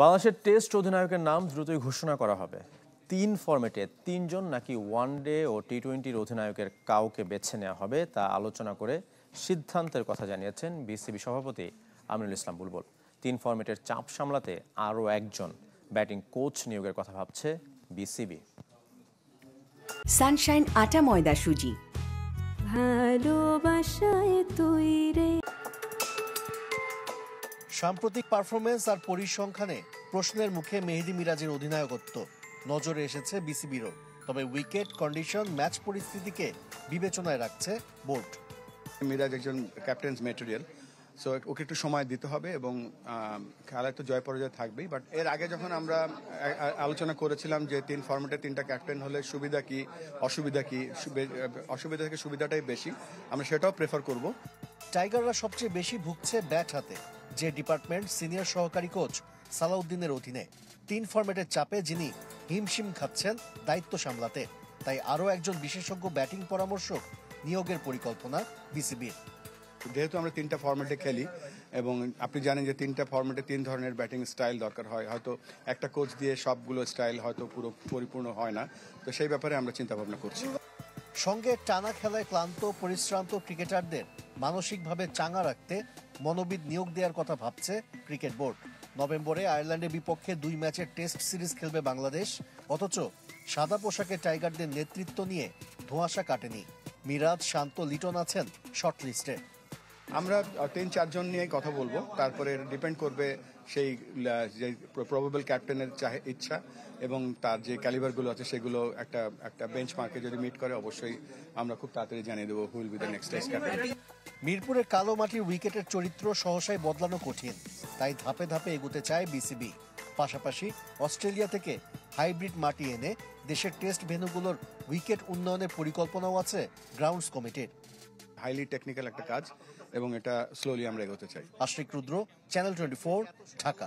বাংলাদেশের টেস্ট অধিনায়কের নাম দ্রুতই ঘোষণা করা হবে। 3 ফরম্যাটে 3 জন নাকি ওয়ানডে ও টি-20 অধিনায়কের কাউকে বেছে নেওয়া হবে তা আলোচনা করে সিদ্ধান্তের কথা জানিয়েছেন বিসিবি সভাপতি আমিনুল ইসলাম বুলবুল। 3 ফরম্যাটের চাপ সামলাতে আরও একজন ব্যাটিং কোচ নিয়োগের কথা ভাবছে বিসিবি। সানশাইন আটা ময়দা সুজি, ভালোবাসায় তৈরি। সাম্প্রতিক পারফরমেন্স আর পরিসংখ্যানে প্রশ্নের মুখে মেহেদী মিরাজের অধিনায়কত্ব নজরে এসেছে বিসিবিরও। তবে উইকেট, কন্ডিশন, ম্যাচ পরিস্থিতিকে বিবেচনায় রাখছে বোর্ড। মিরাজ একজন ক্যাপ্টেন্স ম্যাটেরিয়াল, সো ওকে একটু সময় দিতে হবে এবং খেলায় তো জয় পরাজয় থাকবেই। বাট এর আগে যখন আমরা আলোচনা করেছিলাম যে 3 ফরম্যাটে 3টা ক্যাপ্টেন হলে সুবিধা কি অসুবিধা কি, অসুবিধা থেকে সুবিধাটাই বেশি, আমরা সেটাও প্রেফার করব। টাইগাররা সবচেয়ে বেশি ভুগছে ব্যাট হাতে, যে ডিপার্টমেন্ট সিনিয়র সহকারী কোচ সালাউদ্দিনের অধীনে। 3 ফরম্যাটের চাপে যিনি হিমশিম খাচ্ছেন দায়িত্ব সামলাতে, তাই আরও একজন বিশেষজ্ঞ ব্যাটিং পরামর্শক নিয়োগের পরিকল্পনা বিসিবির। যেহেতু আমরা 3টা ফরম্যাটে খেলি এবং আপনি জানেন যে 3টা ফরম্যাটে 3 ধরনের ব্যাটিং স্টাইল দরকার হয়, হয়তো একটা কোচ দিয়ে সবগুলো স্টাইল হয়তো পুরো পরিপূর্ণ হয় না, তো সেই ব্যাপারে আমরা চিন্তা ভাবনা করছি। সঙ্গে টানা খেলায় ক্লান্ত পরিশ্রান্ত ক্রিকেটারদের মানসিকভাবে চাঙ্গা রাখতে মনোবিদ নিয়োগ দেওয়ার কথা ভাবছে ক্রিকেট বোর্ড। নভেম্বরে আয়ারল্যান্ডের বিপক্ষে 2 ম্যাচের টেস্ট সিরিজ খেলবে বাংলাদেশ, অথচ সাদা পোশাকে টাইগারদের নেতৃত্ব নিয়ে ধোঁয়াশা কাটেনি। মিরাজ, শান্ত, লিটন আছেন শর্টলিস্টে। আমরা 3-4 জন নিয়ে কথা বলবো, তারপরে ডিপেন্ড করবে সেই যে প্রবাবল ক্যাপ্টেনের ইচ্ছা এবং তার যে ক্যালিবারগুলো আছে সেগুলো একটা বেঞ্চমার্কে যদি মিট করে অবশ্যই আমরা খুব তাড়াতাড়ি জানিয়ে দেবো who will be the next test captain. মিরপুরের কালো মাটির উইকেটের চরিত্র সহসাই বদলানো কঠিন, তাই ধাপে ধাপে এগোতে চায় বিসিবি। পাশাপাশি অস্ট্রেলিয়া থেকে হাইব্রিড মাটি এনে দেশের টেস্ট ভেন্যুগুলোর উইকেট উন্নয়নের পরিকল্পনাও আছে গ্রাউন্ডস কমিটির। হাইলি টেকনিক্যাল একটা কাজ এবং এটা স্লোলি আমরা এগোতে চাই। আশিক রুদ্র, চ্যানেল 24, ঢাকা।